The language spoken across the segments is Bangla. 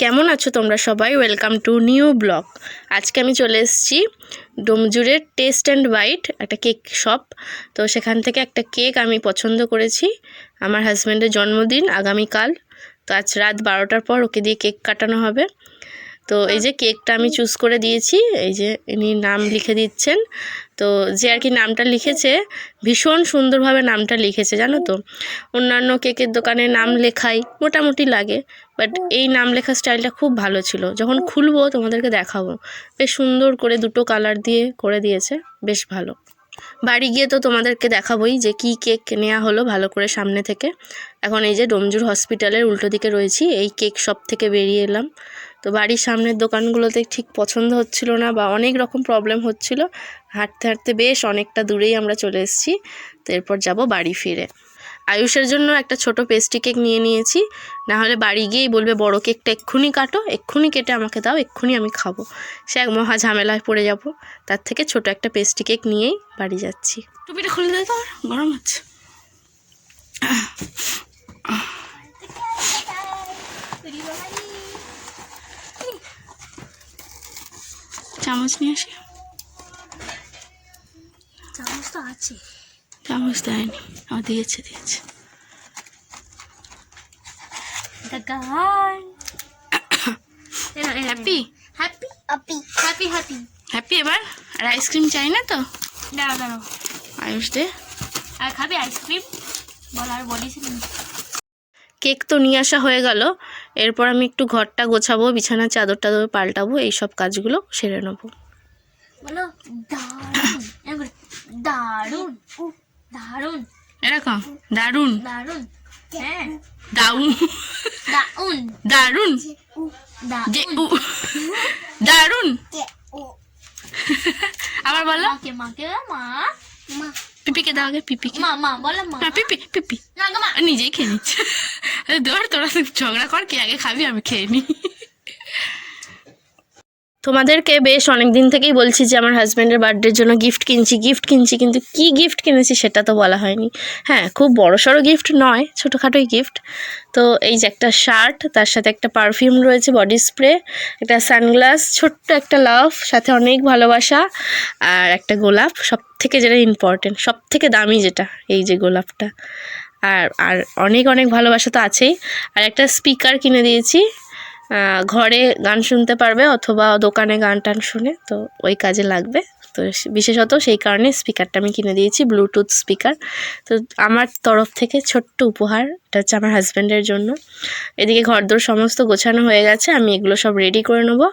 কেমন আছো তোমরা সবাই? Welcome to new blog. আজকে আমি চলে এসেছি ডোমজুড়ের টেস্ট অ্যান্ড বাইট, একটা কেক শপ। তো সেখান থেকে একটা কেক আমি পছন্দ করেছি। আমার হাজব্যান্ডের জন্মদিন আগামীকাল, তো আজ রাত 12টার পর ওকে দিয়ে কেক কাটানো হবে। তো এই যে কেকটা আমি চুজ করে দিয়েছি, এই যে ইনি নাম লিখে দিচ্ছেন। তো যে আর কি নামটা লিখেছে, ভীষণ সুন্দরভাবে নামটা লিখেছে, জানো তো। অন্যান্য কেকের দোকানে নাম লেখাই মোটামুটি লাগে, বাট এই নাম লেখার স্টাইলটা খুব ভালো ছিল। যখন খুলবো তোমাদেরকে দেখাবো, বেশ সুন্দর করে দুটো কালার দিয়ে করে দিয়েছে, বেশ ভালো। বাড়ি গিয়ে তো তোমাদেরকে দেখাবোই যে কি কেক নেওয়া হলো ভালো করে সামনে থেকে। এখন এই যে ডোমজুর হসপিটালের উল্টো দিকে রয়েছি, এই কেক শপ থেকে বেরিয়ে এলাম। তো বাড়ির সামনের দোকানগুলোতে ঠিক পছন্দ হচ্ছিল না, বা অনেক রকম প্রবলেম হচ্ছিল। হাঁটতে হাঁটতে বেশ অনেকটা দূরেই আমরা চলে এসেছি। তো এরপর যাব বাড়ি ফিরে। আয়ুষের জন্য একটা ছোট পেস্ট্রি কেক নিয়ে নিয়েছি, না হলে বাড়ি গিয়েই বলবে বড় কেকটা এক্ষুনি কাটো, এক্ষুনি কেটে আমাকে দাও, এক্ষুনি আমি খাবো। সে এক মহা ঝামেলায় পড়ে যাব। তার থেকে ছোট একটা পেস্ট্রি কেক নিয়েই বাড়ি যাচ্ছি। টুপিটা খুলে দেয়, তো গরম হচ্ছে। চামচ নিয়ে আসি। চামচ তো আছে, চামচ দেয়নি, দিয়েছে। Happy happy happy happy happy happy. এবার আর আইসক্রিম চাই না তো? দাঁড়াও দাঁড়াও, আয়ুষ দে। আর খাবি আইসক্রিম? বল, আর বলিস। কেক তো নিয়ে আসা হয়ে গেল। এরপর আমি একটু ঘরটা গোছাবো, বিছানার চাদর টাদর পাল্টাবো, এইসব কাজগুলো সেরে নেবো। বলো দারুন, দারুন, দারুন, এরকম দারুন দারুন, হ্যাঁ দারুন দারুন, দারুন যে দারুন। আবার বলো। মাকে মাকে মা মা পিপিকে দাও আগে, পিপিকে। মা মা বলো মা। পিপি পিপি না গো মা। নিজেই খেয়ে নিচ্ছে। ধর তোরা ঝগড়া কর, কে আগে খাবি, আমি খেয়ে নিই। তোমাদেরকে বেশ অনেক দিন থেকেই বলছি যে আমার হাজব্যান্ডের বার্থডের জন্য গিফট কিনছি, কিন্তু কি গিফট কিনেছি সেটা তো বলা হয়নি। হ্যাঁ, খুব বড়সড় গিফট নয়, ছোটোখাটোই গিফট। তো এই যে একটা শার্ট, তার সাথে একটা পারফিউম রয়েছে, বডি স্প্রে, একটা সানগ্লাস, ছোট্ট একটা লাভ, সাথে অনেক ভালোবাসা, আর একটা গোলাপ। সব থেকে যেটা ইম্পর্টেন্ট, সব থেকে দামি যেটা, এই যে গোলাপটা। আর আর অনেক অনেক ভালোবাসা তো আছেই। আর একটা স্পিকার কিনে দিয়েছি, ঘরে গান শুনতে পারবে অথবা দোকানে গান টান শুনে, তো ওই কাজে লাগবে। তো বিশেষত সেই কারণে স্পিকারটা আমি কিনে দিয়েছি, ব্লুটুথ স্পিকার। তো আমার তরফ থেকে ছোট্ট উপহার, এটা হচ্ছে আমার হাজব্যান্ডের জন্য। এদিকে ঘরদোর সমস্ত গোছানো হয়ে গেছে, আমি এগুলো সব রেডি করে নেবো।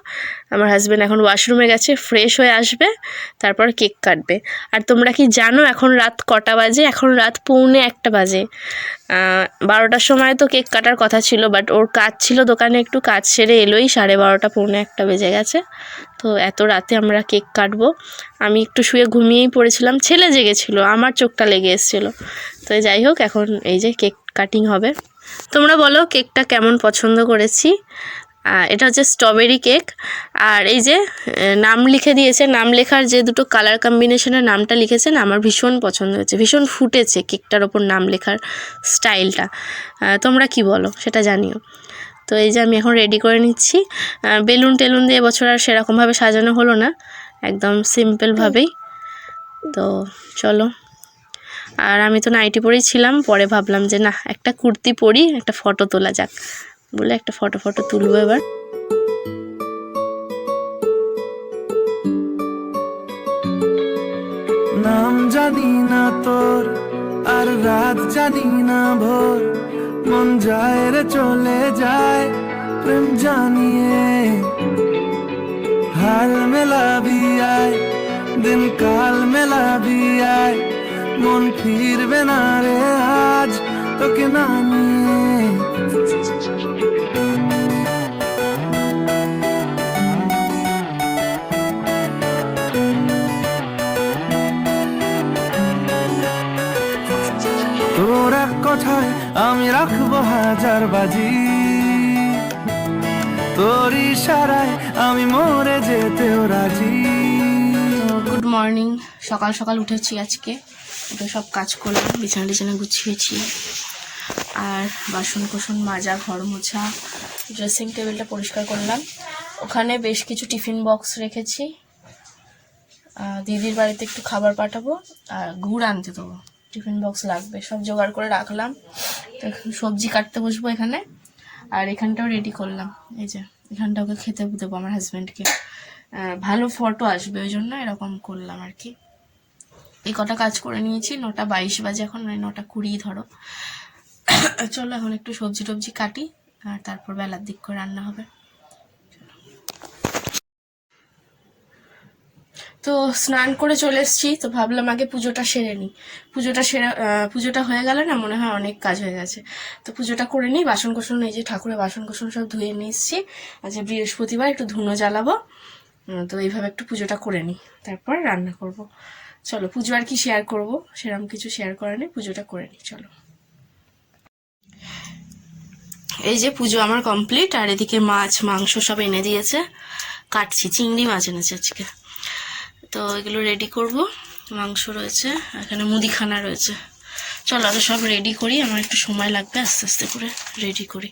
আমার হাজব্যান্ড এখন ওয়াশরুমে গেছে, ফ্রেশ হয়ে আসবে, তারপর কেক কাটবে। আর তোমরা কি জানো এখন রাত কটা বাজে? এখন রাত 1:45 বাজে। 12টার সময় তো কেক কাটার কথা ছিল, বাট ওর কাজ ছিল দোকানে, একটু কাজ সেরে এলোই 12:30 1:45 বেজে গেছে। তো এত রাতে আমরা কেক কাটবো। আমি একটু শুয়ে ঘুমিয়েই পড়েছিলাম, ছেলে জেগেছিল, আমার চোখটা লেগে এসেছিলো। তো যাই হোক, এখন এই যে কেক কাটিং হবে। তোমরা বলো কেকটা কেমন পছন্দ করেছি। এটা হচ্ছে স্ট্রবেরি কেক। আর এই যে নাম লিখে দিয়েছে, নাম লেখার যে দুটো কালার কম্বিনেশনের নামটা লিখেছেন, আমার ভীষণ পছন্দ হয়েছে, ভীষণ ফুটেছে কেকটার ওপর নাম লেখার স্টাইলটা। তোমরা কি বলো সেটা জানিও। তো এই যে আমি এখন রেডি করে নিচ্ছি। বেলুন টেলুন দিয়ে এবছর আর সেরকমভাবে সাজানো হলো না, একদম সিম্পলভাবেই। তো চলো। আর আমি তো নাইটি পরেই ছিলাম, পরে ভাবলাম যে না, একটা কুর্তি পরি, একটা ফটো তোলা যাক বলে একটা ফটো তুলবো এবার। নাম জানি না তোর, আর রাত জানি না ভোর, মন যায় রে চলে যায় প্রেম জানিয়ে। হাল মেলাবি আয়, দিন কাল মেলাবি আয়, মন ফিরবে না রে আজ তোকে না নিয়ে। তোর এক কথায় আমি রাখবো 1000 বাজি, তোর ইশারায় আমি মরে যেতেও রাজি। গুড মর্নিং, সকাল সকাল উঠেছি আজকে, উঠে সব কাজ করলাম, বিছানা টিছানা গুছিয়েছি, আর বাসন কোসন মাজা, ঘর মোছা, ড্রেসিং টেবিলটা পরিষ্কার করলাম। ওখানে বেশ কিছু টিফিন বক্স রেখেছি, দিদির বাড়িতে একটু খাবার পাঠাবো আর গুড় আনতে দেবো, টিফিন বক্স লাগবে, সব জোগাড় করে রাখলাম। তো এখন সবজি কাটতে বসবো এখানে। আর এখানটাও রেডি করলাম, এই যে এখানটা ওকে খেতে দেবো আমার হাজব্যান্ডকে, ভালো ফটো আসবে ওই জন্য এরকম করলাম আর কি। এই কটা কাজ করে নিয়েছি, 9:22 বাজে এখন, 9:20 ধরো। চলো এখন একটু সবজি টবজি কাটি আর তারপর বেলার দিক করে রান্না হবে। তো স্নান করে চলে এসেছি, তো ভাবলাম আগে পুজোটা সেরে নিই। পুজোটা হয়ে গেলে না মনে হয় অনেক কাজ হয়ে গেছে। তো পুজোটা করে নিই, বাসন কোসন, এই যে ঠাকুরের বাসন কোসন সব ধুয়ে নিয়ে এসেছি। আজকে বৃহস্পতিবার, একটু ধুনো জ্বালাবো। তো এইভাবে একটু পুজোটা করে নিই, তারপর রান্না করব। চলো, পুজো আর কি শেয়ার করব, সেরকম কিছু শেয়ার করে নিই, পুজোটা করে নিই চলো। এই যে পুজো আমার কমপ্লিট, আর এদিকে মাছ মাংস সব এনে দিয়েছে, কাটছি, চিংড়ি মাছ এনেছে আজকে। তো এগুলো রেডি করব, মাংস রয়েছে, এখানে মুদিখানা রয়েছে। চলো আগে সব রেডি করি, আমার একটু সময় লাগবে, আস্তে আস্তে করে রেডি করি।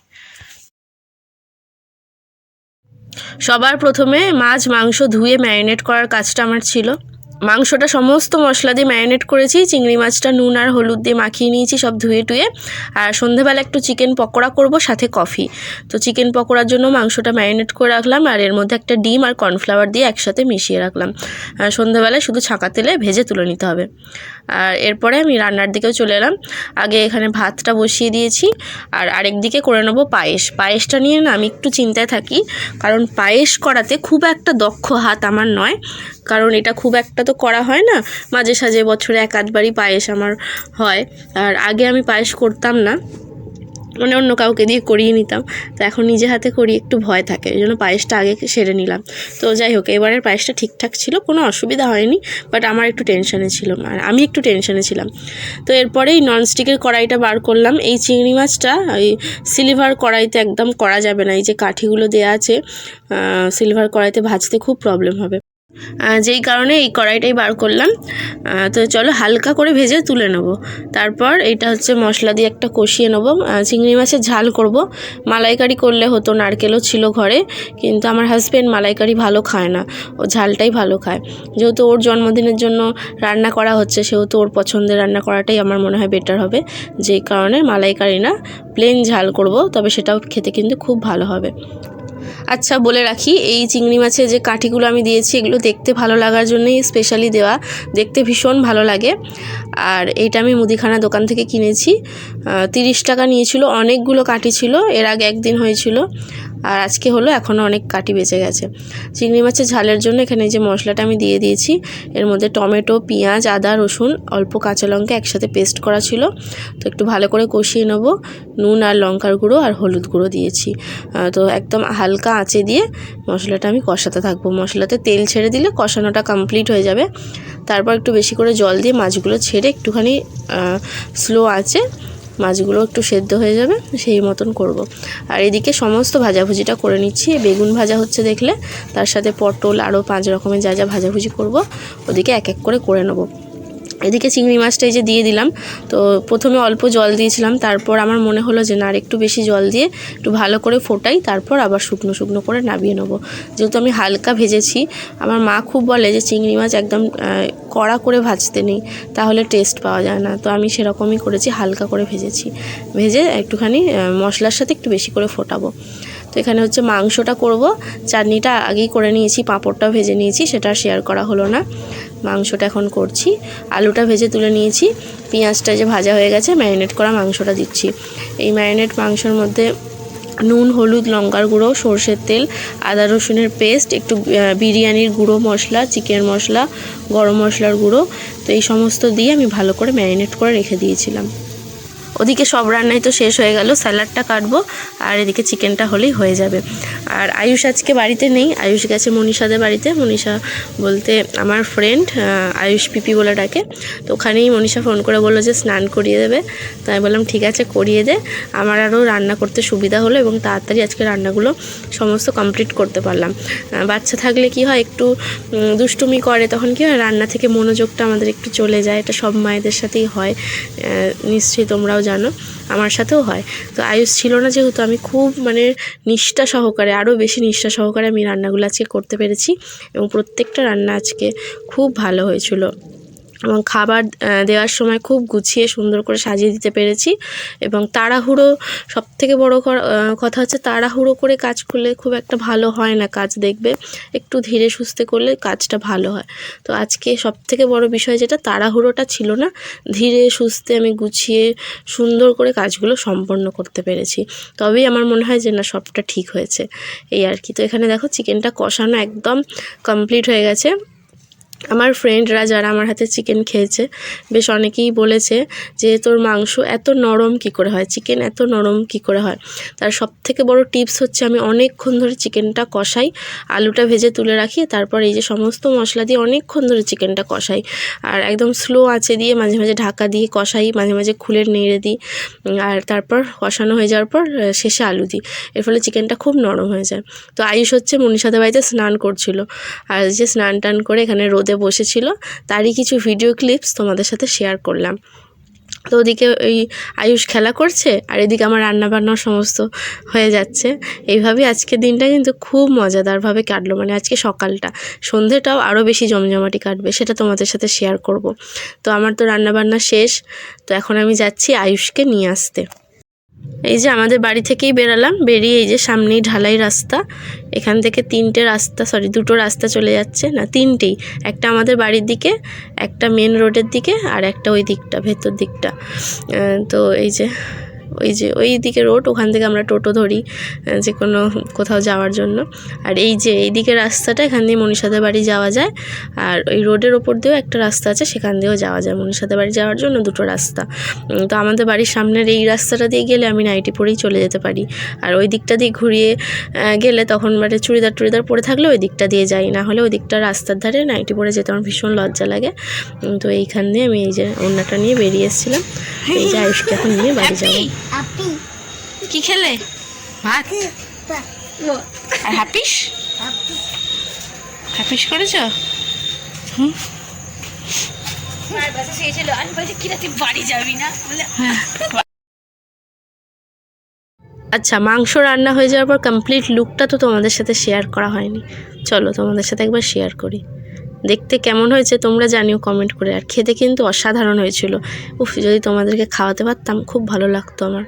সবার প্রথমে মাছ মাংস ধুয়ে ম্যারিনেট করার কাজটা আমার ছিল। মাংসটা সমস্ত মশলা দিয়ে ম্যারিনেট করেছি, চিংড়ি মাছটা নুন আর হলুদ দিয়ে মাখিয়ে নিয়েছি সব ধুয়ে টুয়ে। আর সন্ধেবেলা একটু চিকেন পকোড়া করব, সাথে কফি। তো চিকেন পকোড়ার জন্য মাংসটা ম্যারিনেট করে রাখলাম, আর এর মধ্যে একটা ডিম আর কর্নফ্লাওয়ার দিয়ে একসাথে মিশিয়ে রাখলাম। সন্ধেবেলায় শুধু ছাঁকা তেলে ভেজে তুলে নিতে হবে। আর এরপরে আমি রান্নার দিকেও চলে এলাম। আগে এখানে ভাতটা বসিয়ে দিয়েছি, আর আরেক দিকে করে নেবো পায়েস। পায়েসটা নিয়ে না আমি একটু চিন্তায় থাকি, কারণ পায়েস করাতে খুব একটা দক্ষ হাত আমার নয়, কারণ এটা খুব একটা তো করা হয় না, মাঝে সাঝে বছরে এক আধবারই পায়েস আমার হয়। আর আগে আমি পায়েস করতাম না, মানে অন্য কাউকে দিয়ে করিয়ে নিতাম। তো এখন নিজে হাতে করি, একটু ভয় থাকে, এই জন্য পায়েসটা আগে সেরে নিলাম। তো যাই হোক, এবারের পায়েসটা ঠিকঠাক ছিল, কোনো অসুবিধা হয়নি, বাট আমার একটু টেনশানে ছিল, আর আমি একটু টেনশানে ছিলাম। তো এরপরেই ননস্টিকের কড়াইটা বার করলাম। এই চিংড়ি মাছটা ওই সিলভার কড়াইতে একদম করা যাবে না, এই যে কাঠিগুলো দেওয়া আছে, সিলভার কড়াইতে ভাজতে খুব প্রবলেম হবে, যেই কারণে এই কড়াইটাই বার করলাম। তো চলো হালকা করে ভেজে তুলে নেব। তারপর এটা হচ্ছে মশলা দিয়ে একটা কষিয়ে নেব। চিংড়ি মাছের ঝাল করব, মালাইকারি করলে হতো, নারকেলও ছিল ঘরে, কিন্তু আমার হাজব্যান্ড মালাইকারি ভালো খায় না, ও ঝালটাই ভালো খায়। যেহেতু ওর জন্মদিনের জন্য রান্না করা হচ্ছে, সেহেতু ওর পছন্দের রান্না করাটাই আমার মনে হয় বেটার হবে, যেই কারণে মালাইকারি না, প্লেন ঝাল করব, তবে সেটাও খেতে কিন্তু খুব ভালো হবে। আচ্ছা বলে রাখি, এই চিংড়ি মাছের যে কাঠিগুলো আমি দিয়েছি, এগুলো দেখতে ভালো লাগার জন্যই স্পেশালি দেওয়া, দেখতে ভীষণ ভালো লাগে। আর এইটা আমি মুদিখানা দোকান থেকে কিনেছি, 30 টাকা নিয়েছিল, অনেকগুলো কাঠি ছিল, এর আগে একদিন হয়েছিল, আর আজকে হলো, এখনও অনেক কাঠি বেঁচে গেছে। চিংড়ি মাছের ঝালের জন্য এখানে যে মশলাটা আমি দিয়ে দিয়েছি, এর মধ্যে টমেটো, পেঁয়াজ, আদা, রসুন, অল্প কাঁচা লঙ্কা একসাথে পেস্ট করা ছিল। তো একটু ভালো করে কষিয়ে নেব, নুন আর লঙ্কার গুঁড়ো আর হলুদ গুঁড়ো দিয়েছি। তো একদম হালকা আঁচে দিয়ে মশলাটা আমি কষাতে থাকবো। মশলাতে তেল ছেড়ে দিলে কষানোটা কমপ্লিট হয়ে যাবে। তারপর একটু বেশি করে জল দিয়ে মাছগুলো ছেড়ে একটুখানি স্লো আঁচে মাছগুলো একটু সেদ্ধ হয়ে যাবে, সেই মতন করব। আর এদিকে সমস্ত ভাজাভুজিটা করে নিচ্ছি। বেগুন ভাজা হচ্ছে দেখলে, তার সাথে পটল, আরও 5 রকমের যা যা ভাজাভুজি করব, ওদিকে এক এক করে করে নেব। এদিকে চিংড়ি মাছটা এই যে দিয়ে দিলাম। তো প্রথমে অল্প জল দিয়েছিলাম, তারপর আমার মনে হলো যে না, আর একটু বেশি জল দিয়ে একটু ভালো করে ফোটাই, তারপর আবার শুকনো শুকনো করে নামিয়ে নেবো। যেহেতু আমি হালকা ভেজেছি, আমার মা খুব বলে যে চিংড়ি মাছ একদম কড়া করে ভাজতে নেই, তাহলে টেস্ট পাওয়া যায় না। তো আমি সেরকমই করেছি, হালকা করে ভেজেছি, ভেজে একটুখানি মশলার সাথে একটু বেশি করে ফোটাবো। তো এখানে হচ্ছে মাংসটা করব, চাটনিটা আগেই করে নিয়েছি, পাঁপড়টাও ভেজে নিয়েছি, সেটা শেয়ার করা হলো না। মাংসটা এখন করছি, আলুটা ভেজে তুলে নিয়েছি, পেঁয়াজটা যে ভাজা হয়ে গেছে, ম্যারিনেট করা মাংসটা দিচ্ছি। এই ম্যারিনেট মাংসের মধ্যে নুন, হলুদ, লঙ্কার গুঁড়ো, সর্ষের তেল, আদা রসুনের পেস্ট, একটু বিরিয়ানির গুঁড়ো মশলা, চিকেন মশলা, গরম মশলার গুঁড়ো, তো এই সমস্ত দিয়ে আমি ভালো করে ম্যারিনেট করে রেখে দিয়েছিলাম। ওদিকে সব রান্নাই তো শেষ হয়ে গেল, স্যালাডটা কাটবো, আর এদিকে চিকেনটা হলেই হয়ে যাবে। আর আয়ুষ আজকে বাড়িতে নেই, আয়ুষ গেছে মনীষাদের বাড়িতে। মনীষা বলতে আমার ফ্রেন্ড, আয়ুষ পিপি বলে ডাকে। তো ওখানেই মনীষা ফোন করে বললো যে স্নান করিয়ে দেবে। তো আমি বললাম ঠিক আছে, করিয়ে দে, আমার আরও রান্না করতে সুবিধা হলো এবং তাড়াতাড়ি আজকে রান্নাগুলো সমস্ত কমপ্লিট করতে পারলাম। বাচ্চা থাকলে কি হয়, একটু দুষ্টুমি করে, তখন কি হয়, রান্না থেকে মনোযোগটা আমাদের একটু চলে যায়, এটা সব মায়েদের সাথেই হয়, নিশ্চয়ই তোমরাও জানো, আমার সাথেও হয়। তো আয়ুষ ছিল না যেহেতু আমি খুব মানে নিষ্ঠা সহকারে, আরও বেশি নিষ্ঠা সহকারে আমি রান্নাগুলো আজকে করতে পেরেছি এবং প্রত্যেকটা রান্না আজকে খুব ভালো হয়েছিল এবং খাবার দেওয়ার সময় খুব গুছিয়ে সুন্দর করে সাজিয়ে দিতে পেরেছি। এবং তাড়াহুড়ো, সবথেকে বড় কথা হচ্ছে তাড়াহুড়ো করে কাজ করলে খুব একটা ভালো হয় না কাজ, দেখবে একটু ধীরে সুস্থে করলে কাজটা ভালো হয়। তো আজকে সবথেকে বড় বিষয় যেটা, তাড়াহুড়োটা ছিল না, ধীরে সুস্থে আমি গুছিয়ে সুন্দর করে কাজগুলো সম্পন্ন করতে পেরেছি। তবেই আমার মনে হয় যে না, সবটা ঠিক হয়েছে, এই আর কি। তো এখানে দেখো চিকেনটা কষানো একদম কমপ্লিট হয়ে গেছে। আমার ফ্রেন্ডরা যারা আমার হাতে চিকেন খেয়েছে বেশ অনেকেই বলেছে যে তোর মাংস এত নরম কি করে হয়, চিকেন এত নরম কি করে হয়। তার সবথেকে বড় টিপস হচ্ছে আমি অনেকক্ষণ ধরে চিকেনটা কষাই, আলুটা ভেজে তুলে রাখি, তারপর এই যে সমস্ত মশলা দিয়ে অনেকক্ষণ ধরে চিকেনটা কষাই আর একদম স্লো আঁচে দিয়ে মাঝে মাঝে ঢাকা দিয়ে কষাই, মাঝে মাঝে খুলে নেড়ে দিই আর তারপর কষানো হয়ে যাওয়ার পর শেষে আলু দিই। এর ফলে চিকেনটা খুব নরম হয়ে যায়। তো আয়ুষ হচ্ছে মনীষাদের বাড়িতে স্নান করছিল আর যে স্নান টান করে এখানে রোদে বসেছিল, তারই কিছু ভিডিও ক্লিপস তোমাদের সাথে শেয়ার করলাম। তো ওদিকে ওই আয়ুষ খেলা করছে আর এদিকে আমার রান্নাবান্নাও সমস্ত হয়ে যাচ্ছে। এইভাবেই আজকের দিনটা কিন্তু খুব মজাদারভাবে কাটলো, মানে আজকে সকালটা, সন্ধ্যেটাও আরও বেশি জমজমাটি কাটবে, সেটা তোমাদের সাথে শেয়ার করব। তো আমার তো রান্নাবান্না শেষ, তো এখন আমি যাচ্ছি আয়ুষকে নিয়ে আসতে। এই যে আমাদের বাড়ি থেকেই বেরালাম, বেরিয়ে এই যে সামনেই ঢালাই রাস্তা, এখান থেকে দুটো রাস্তা চলে যাচ্ছে, না তিনটেই, একটা আমাদের বাড়ির দিকে, একটা মেন রোডের দিকে আর একটা ওই দিকটা ভেতর দিকটা। তো ওই দিকে রোড, ওখান থেকে আমরা টোটো ধরি যে কোনো কোথাও যাওয়ার জন্য। আর এই যে এই দিকে রাস্তাটা, এখান দিয়ে মনীষাদের বাড়ি যাওয়া যায়, আর ওই রোডের ওপর দিয়েও একটা রাস্তা আছে, সেখান দিয়েও যাওয়া যায় মনীষাদের বাড়ি যাওয়ার জন্য, দুটো রাস্তা। তো আমাদের বাড়ির সামনের এই রাস্তাটা দিয়ে গেলে আমি নাইটি পরেই চলে যেতে পারি, আর ওই দিকটা দিয়ে ঘুরিয়ে গেলে তখন মানে চুড়িদার পরে থাকলে ওই দিকটা দিয়ে যাই, না হলে ওই দিকটা রাস্তার ধারে নাইটি পরে যেতে আমার ভীষণ লজ্জা লাগে। তো এইখান দিয়ে আমি এই যে ওড়নাটা নিয়ে বেরিয়ে এসেছিলাম, এই যে আয়ুষকে এখন নিয়ে বাড়ি যাবো। কি খেলে? ভাত আর হ্যাপিস করেছ? আচ্ছা, মাংস রান্না হয়ে যাওয়ার পর কমপ্লিট লুকটা তো তোমাদের সাথে শেয়ার করা হয়নি, চলো তোমাদের সাথে একবার শেয়ার করি। দেখতে কেমন হয়েছে তোমরা জানিও কমেন্ট করে। আর খেতে কিন্তু অসাধারণ হয়েছিল। উফ, যদি তোমাদেরকে খাওয়াতে পারতাম খুব ভালো লাগতো আমার।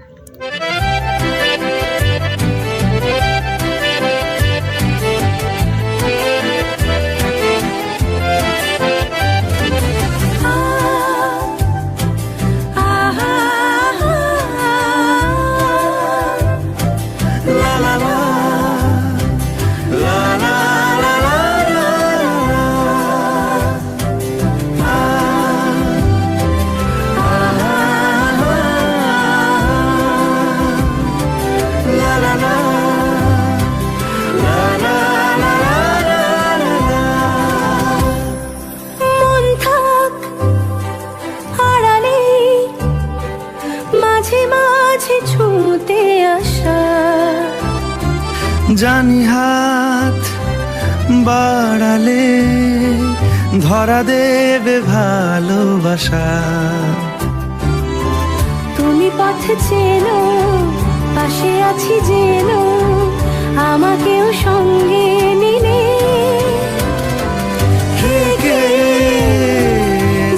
জানি হাত বাড়ালে ধরা দেবে ভালোবাসা, তুমি পথ চেনো, পাশে আছি জেনো, আমাকেও সঙ্গে নিলে থেকে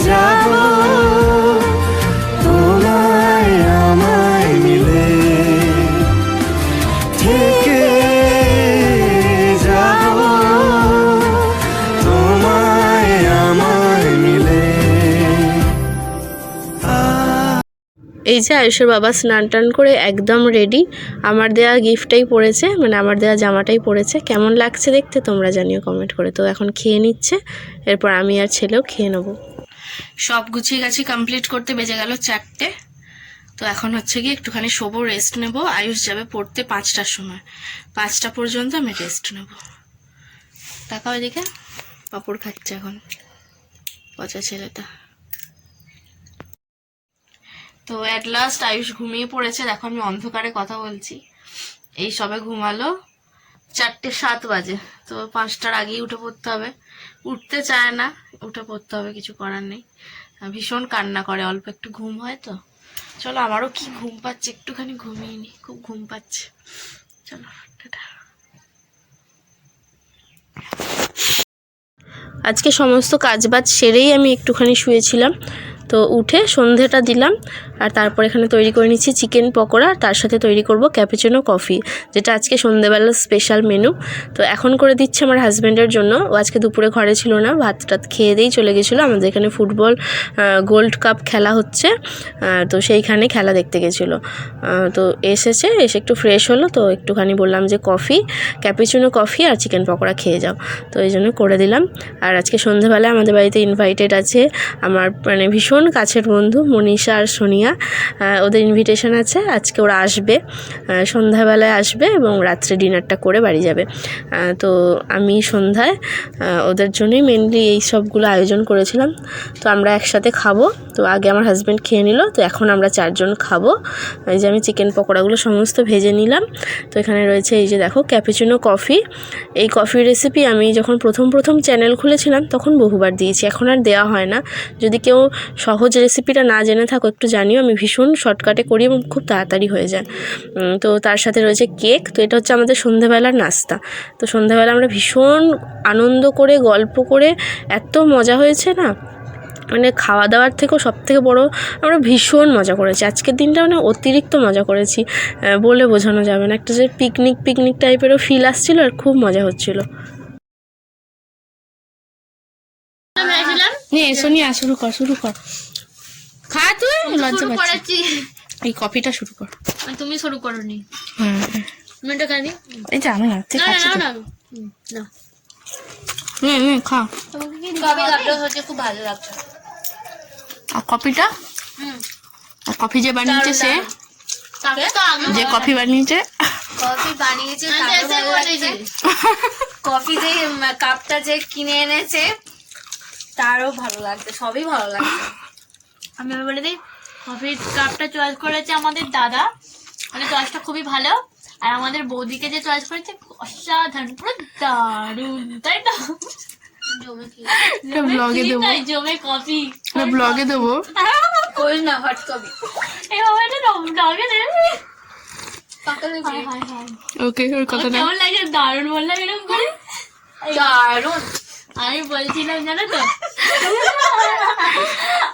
যাব তোমায় আমায় মিলে, থেকে যাব তোমায় আমায় মিলে। এই যে আয়ুষের বাবা স্নান টান করে একদম রেডি, আমার দেয়া গিফটটাই পড়েছে, মানে আমার দেয়া জামাটাই পড়েছে। কেমন লাগছে দেখতে তোমরা জানিও কমেন্ট করে। তো এখন খেয়ে নিচ্ছে, এরপর আমি আর ছেলেও খেয়ে নেবো। সব গুছিয়ে গেছি, কমপ্লিট করতে বেজে গেল 4টে। তো এখন হচ্ছে কি একটুখানি শোবো, রেস্ট নেব। আয়ুষ যাবে পড়তে 5টার সময়, 5টা পর্যন্ত আমি রেস্ট নেব। তাকাও এদিকে, পাপড় খাচ্ছে এখন পচা ছেলেটা। তো অ্যাট লাস্ট আয়ুষ ঘুমিয়ে পড়েছে। দেখো আমি অন্ধকারে কথা বলছি, এই সবে ঘুমালো, 4:07 বাজে। তো 5টার আগেই উঠে পড়তে হবে, উঠতে চায় না, উঠে পড়তে হবে, কিছু করার নেই। ভীষণ কান্না করে, অল্প একটু ঘুম হয় তো চলো, আমারও কি ঘুম পাচ্ছে, একটুখানি ঘুমিয়ে নি, খুব ঘুম পাচ্ছে। চলো টাটা। আজকে সমস্ত কাজবাজ সেরেই আমি একটুখানি শুয়েছিলাম, তো উঠে সন্ধেটা দিলাম আর তারপর এখানে তৈরি করে নিচ্ছি চিকেন পকোড়া, তার সাথে তৈরি করব ক্যাপুচিনো কফি, যেটা আজকে সন্ধেবেলার স্পেশাল মেনু। তো এখন করে দিচ্ছি আমার হাজব্যান্ডের জন্য, ও আজকে দুপুরে ঘরে ছিল না, ভাত টাত খেয়ে দিয়েই চলে গেছিলো। আমাদের এখানে ফুটবল গোল্ড কাপ খেলা হচ্ছে, তো সেইখানে খেলা দেখতে গেছিলো। তো এসে একটু ফ্রেশ হলো, তো একটুখানি বললাম যে কফি, ক্যাপুচিনো কফি আর চিকেন পকোড়া খেয়ে যাও, তো এই জন্য করে দিলাম। আর আজকে সন্ধেবেলায় আমাদের বাড়িতে ইনভাইটেড আছে আমার মানে ভীষণ কাছের বন্ধু মনীষা আর সোনিয়া, ওদের ইনভিটেশন আছে, আজকে ওরা আসবে, সন্ধ্যাবেলায় আসবে এবং রাত্রে ডিনারটা করে বাড়ি যাবে। তো আমি সন্ধ্যায় ওদের জন্যই মেনলি এই সবগুলো আয়োজন করেছিলাম। তো আমরা একসাথে খাবো, তো আগে আমার হাজব্যান্ড খেয়ে নিল, তো এখন আমরা 4 জন খাবো। এই যে আমি চিকেন পকোড়াগুলো সমস্ত ভেজে নিলাম। তো এখানে রয়েছে এই যে দেখো ক্যাপুচিনো কফি। এই কফির রেসিপি আমি যখন প্রথম চ্যানেল খুলেছিলাম তখন বহুবার দিয়েছি, এখন আর দেওয়া হয় না। যদি কেউ সহজ রেসিপিটা না জেনে থাকো একটু জানিও, আমি ভীষণ শর্টকাটে করি এবং খুব তাড়াতাড়ি হয়ে যায়। তো তার সাথে রয়েছে কেক। তো এটা হচ্ছে আমাদের সন্ধ্যেবেলার নাস্তা। তো সন্ধ্যাবেলা আমরা ভীষণ আনন্দ করে গল্প করে এত মজা হয়েছে না, মানে খাওয়া দাওয়ার থেকেও সবথেকে বড় আমরা ভীষণ মজা করেছি আজকের দিনটা, মানে অতিরিক্ত মজা করেছি, বলে বোঝানো যাবে না। একটা যে পিকনিক টাইপেরও ফিল আসছিল আর খুব মজা হচ্ছিল। সোনিয়া শুরু কর খা, তুই লজ্জা পাচ্ছিস। এই কফিটা শুরু কর। তুমি শুরু করো নি। হ্যাঁ এটা খাবি? এই যে আমি খা। কবে লাগলো হচ্ছে খুব ভালো লাগছে। আর কফিটা, আর কফি যে বানিয়েছে সে, যে কফি বানিয়েছে কফি যে কাপটা যে কিনে এনেছে তারও ভালো লাগছে, সবই ভালো লাগছে। আমি বলে দিই, কফির কাপটা চয়েস করেছে আমাদের দাদা, মানে চয়েসটা খুবই ভালো। আর আমাদের বৌদিকে যে চয়েস করেছে অসাধারণ, পুরো দারুণ, তাই তো? ব্লগে দেবো, জমে কফি ব্লগে দেবো, কইল না হট কফি এভাবে না ব্লগে দেবে। ওকে ওর কথা না, কেমন লাগে? দারুণ বললাম এরকম করে, দারুণ। আমি বলছিলাম জানো তো,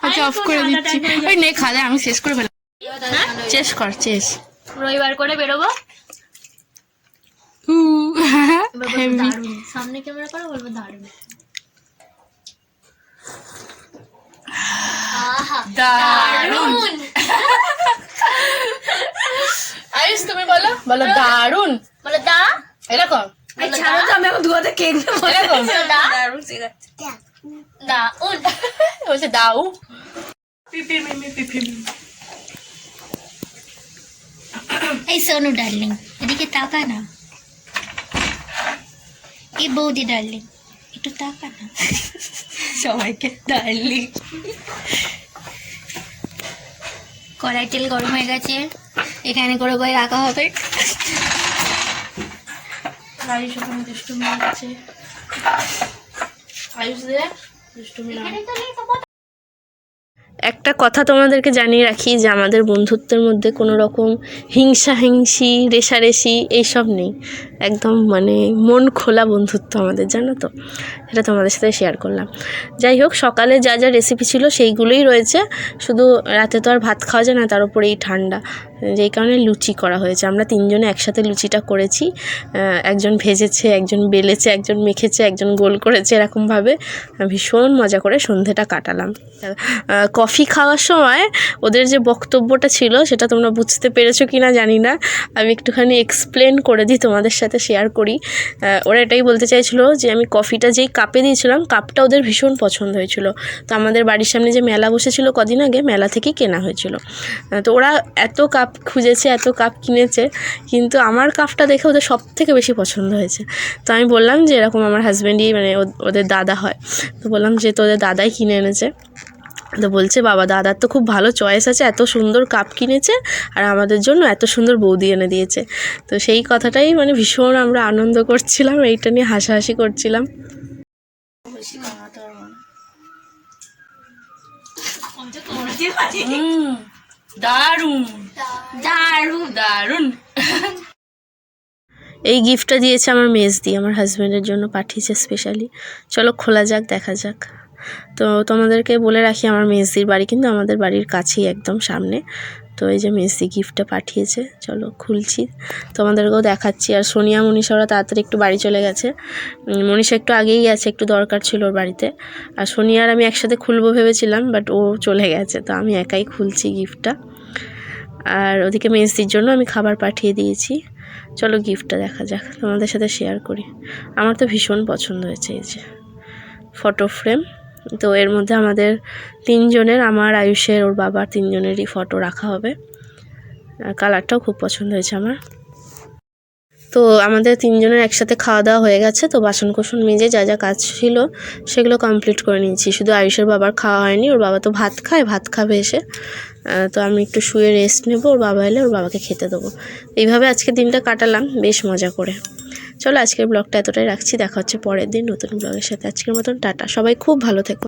আচ্ছা অফ করে দিচ্ছি। ওই নে খালে, আমি শেষ করে ফেলাম। শেষ কর, শেষ। রবিবার করে বেরোবো, দারুণ। সামনে ক্যামেরা করে বলবো দারুণ, দারুণ। আয়ুষ তুমি বলো, বলো দারুণ, বলো দা এরকম। ছাড়ো তো, আমি এখন দুয়াতে কেক দেবো। দারুণ শিখাচ্ছে, দারুণ বলছে দাও। এই সোনু ডার্লিং, এদিকে তাকা না। এই বৌদি ডার্লিং, একটু তাকা না। সবাইকে ডার্লিং। কড়াই তেল গরম হয়ে গেছে, এখানে করে করে রাখা হবে। আয়ুষ ওখানে দুষ্টুমি আছে, আয়ুষ দে দুষ্টুমি না। একটা কথা তোমাদেরকে জানিয়ে রাখি যে আমাদের বন্ধুত্বের মধ্যে কোনো রকম হিংসি রেষারেষি এইসব নেই, একদম মানে মন খোলা বন্ধুত্ব আমাদের, জানো তো, এটা তোমাদের সাথে শেয়ার করলাম। যাই হোক, সকালে যা যা রেসিপি ছিল সেইগুলোই রয়েছে, শুধু রাতে তো আর ভাত খাওয়া যায় না, তার উপরে এই ঠান্ডা, যেই কারণে লুচি করা হয়েছে। আমরা 3 জনে একসাথে লুচিটা করেছি, একজন ভেজেছে, একজন বেলেছে, একজন মেখেছে, একজন গোল করেছে, এরকমভাবে ভীষণ মজা করে সন্ধেটা কাটালাম। কফি খাওয়ার সময় ওদের যে বক্তব্যটা ছিল সেটা তোমরা বুঝতে পেরেছো কি না জানি না, আমি একটুখানি এক্সপ্লেন করে দিই, তোমাদের সাথে শেয়ার করি। ওরা এটাই বলতে চাইছিল যে আমি কফিটা যেই কাপে দিয়েছিলাম, কাপটা ওদের ভীষণ পছন্দ হয়েছিল। তো আমাদের বাড়ির সামনে যে মেলা বসেছিল কদিন আগে, মেলা থেকেই কেনা হয়েছিল। তো ওরা এত কাপ খুঁজেছে, এত কাপ কিনেছে, কিন্তু আমার কাপটা দেখে ওদের সব থেকে বেশি পছন্দ হয়েছে। তো আমি বললাম যে এরকম আমার হাজব্যান্ডই মানে ওদের দাদা হয়, তো বললাম যে তোদের দাদাই কিনে এনেছে। তো বলছে বাবা দাদার তো খুব ভালো চয়েস আছে, এত সুন্দর কাপ কিনেছে আর আমাদের জন্য এত সুন্দর বৌদি এনে দিয়েছে। তো সেই কথাটাই মানে ভীষণ আমরা আনন্দ করছিলাম, এইটা নিয়ে হাসাহাসি করছিলাম। দারুণ দারুণ দারুণ। এই গিফটটা দিয়েছে আমার মেজদি, আমার হাজব্যান্ডের জন্য পাঠিয়েছে স্পেশালি। চলো খোলা যাক, দেখা যাক। তো তোমাদেরকে বলে রাখি, আমার মেজদির বাড়ি কিন্তু আমাদের বাড়ির কাছেই, একদম সামনে। তো এই যে মেজদি গিফটটা পাঠিয়েছে, চলো খুলছি, তোমাদেরকেও দেখাচ্ছি। আর সোনিয়া মনীষা ওরা তাড়াতাড়ি একটু বাড়ি চলে গেছে। মনীষা একটু আগেই গেছে, একটু দরকার ছিল ওর বাড়িতে। আর সোনিয়ার আমি একসাথে খুলবো ভেবেছিলাম, বাট ও চলে গেছে, তো আমি একাই খুলছি গিফটটা। আর ওদিকে মেজদির জন্য আমি খাবার পাঠিয়ে দিয়েছি। চলো গিফটটা দেখা যাক, তোমাদের সাথে শেয়ার করি। আমার তো ভীষণ পছন্দ হয়েছে। এই যে ফটো ফ্রেম, তো এর মধ্যে আমাদের তিনজনের, আমার, আয়ুষের, ওর বাবার তিনজনেরই ফটো রাখা হবে। আর কালারটাও খুব পছন্দ হয়েছে আমার। তো আমাদের তিনজনের একসাথে খাওয়া দাওয়া হয়ে গেছে। তো বাসন কোসন মেজে যা যা কাজ ছিল সেগুলো কমপ্লিট করে নিয়েছি। শুধু আয়ুষের বাবার খাওয়া হয়নি, ওর বাবা তো ভাত খায়, ভাত খাবে এসে। তো আমি একটু শুয়ে রেস্ট নেবো, ওর বাবা এলে ওর বাবাকে খেতে দেবো। এইভাবে আজকে দিনটা কাটালাম বেশ মজা করে। চলো আজকের ব্লগটা এতটাই রাখছি, দেখা হচ্ছে পরের দিন নতুন ব্লগের সাথে। আজকের মতন টাটা, সবাই খুব ভালো থেকো।